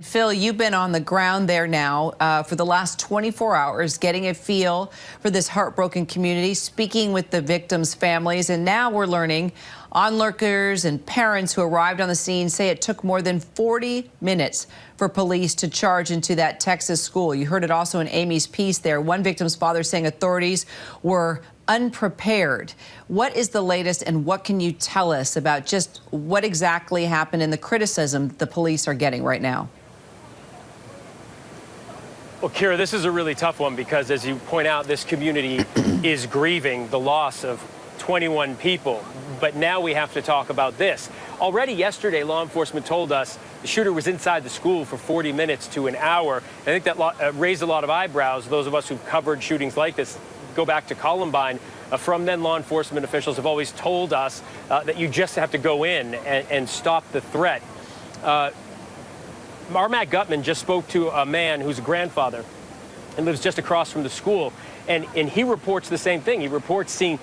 Phil, you've been on the ground there now for the last 24 hours, getting a feel for this heartbroken community, speaking with the victims' families, and now we're learning onlookers and parents who arrived on the scene say it took more than 40 minutes for police to charge into that Texas school. You heard it also in Amy's piece there. One victim's father saying authorities were unprepared. What is the latest, and what can you tell us about just what exactly happened and the criticism the police are getting right now? Well, Kira, this is a really tough one because, as you point out, this community is grieving the loss of 21 people. But now we have to talk about this. Already yesterday, law enforcement told us the shooter was inside the school for 40 minutes to an hour. I think that raised a lot of eyebrows. Those of us who've covered shootings like this go back to Columbine. From then, law enforcement officials have always told us that you just have to go in and stop the threat. Matt Gutman just spoke to a man who's a grandfather and lives just across from the school, and he reports the same thing. He reports seeing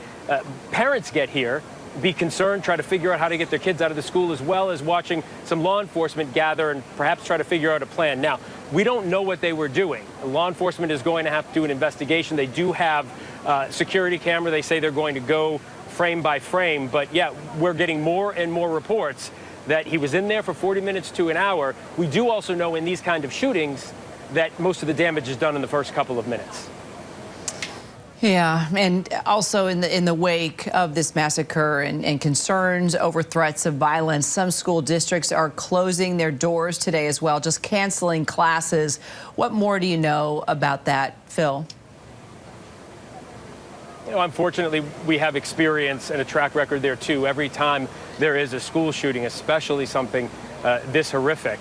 parents get here, be concerned, try to figure out how to get their kids out of the school, as well as watching some law enforcement gather and perhaps try to figure out a plan. Now, we don't know what they were doing. Law enforcement is going to have to do an investigation. They do have security camera. They say they're going to go frame by frame, but yeah, we're getting more and more reports that he was in there for 40 minutes to an hour. We do also know in these kind of shootings that most of the damage is done in the first couple of minutes. Yeah, and also in the wake of this massacre and concerns over threats of violence, some school districts are closing their doors today as well, just canceling classes. What more do you know about that, Phil? You know, unfortunately, we have experience and a track record there, too. Every time there is a school shooting, especially something this horrific,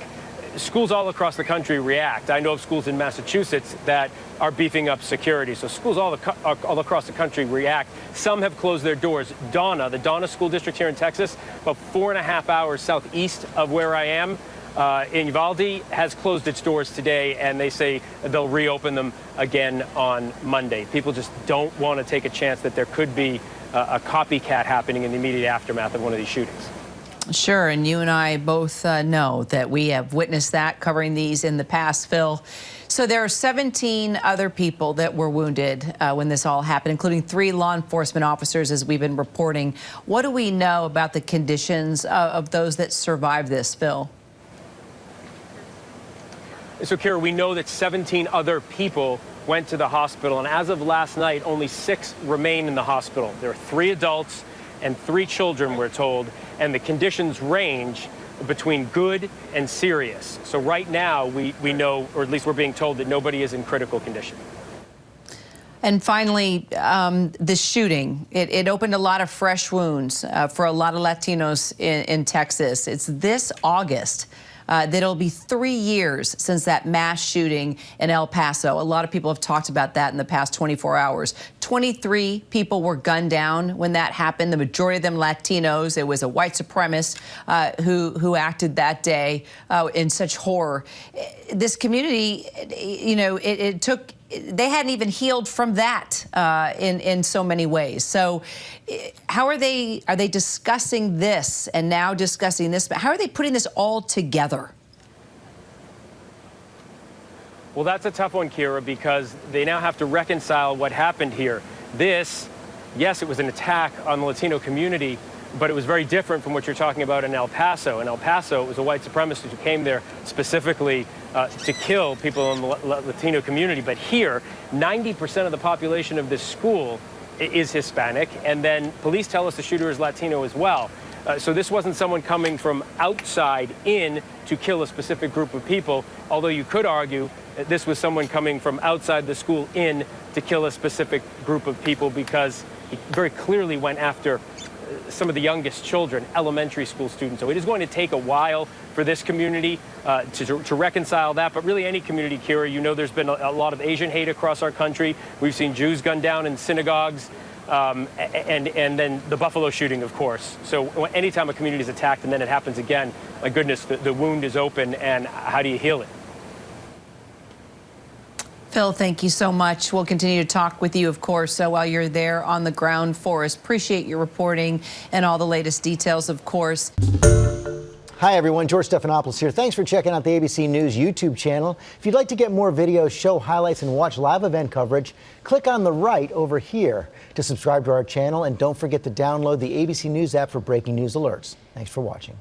schools all across the country react. I know of schools in Massachusetts that are beefing up security. So schools all across the country react. Some have closed their doors. The Donna School District here in Texas, about 4.5 hours southeast of where I am, in Uvalde, has closed its doors today, and they say they'll reopen them again on Monday. People just don't want to take a chance that there could be a copycat happening in the immediate aftermath of one of these shootings. Sure, and you and I both know that we have witnessed that, covering these in the past, Phil. So there are 17 other people that were wounded when this all happened, including 3 law enforcement officers, as we've been reporting. What do we know about the conditions of those that survived this, Phil? So, Kira, we know that 17 other people went to the hospital, and as of last night, only 6 remain in the hospital. There are 3 adults and 3 children, we're told, and the conditions range between good and serious. So right now, we know, or at least we're being told, that nobody is in critical condition. And finally, the shooting, it opened a lot of fresh wounds for a lot of Latinos in Texas. It's this August that it'll be 3 years since that mass shooting in El Paso. A lot of people have talked about that in the past 24 hours. 23 people were gunned down when that happened, the majority of them Latinos. It was a white supremacist who acted that day in such horror. This community, you know, they hadn't even healed from that in so many ways. So how are they discussing this and now discussing this? How are they putting this all together? Well, that's a tough one, Kira, because they now have to reconcile what happened here. This, yes, it was an attack on the Latino community, but it was very different from what you're talking about in El Paso. In El Paso, it was a white supremacist who came there specifically to kill people in the Latino community. But here, 90% of the population of this school is Hispanic, and then police tell us the shooter is Latino as well. So this wasn't someone coming from outside in to kill a specific group of people, although you could argue that this was someone coming from outside the school in to kill a specific group of people, because he very clearly went after some of the youngest children, elementary school students. So it is going to take a while for this community to reconcile that, but really any community, Kira. You know, there's been a lot of Asian hate across our country. We've seen Jews gunned down in synagogues, and then the Buffalo shooting, of course. So anytime a community is attacked and then it happens again, my goodness, the wound is open, and how do you heal it? Phil, thank you so much. We'll continue to talk with you, of course, while you're there on the ground for us. Appreciate your reporting and all the latest details, of course. Hi, everyone. George Stephanopoulos here. Thanks for checking out the ABC News YouTube channel. If you'd like to get more videos, show highlights, and watch live event coverage, click on the right over here to subscribe to our channel. And don't forget to download the ABC News app for breaking news alerts. Thanks for watching.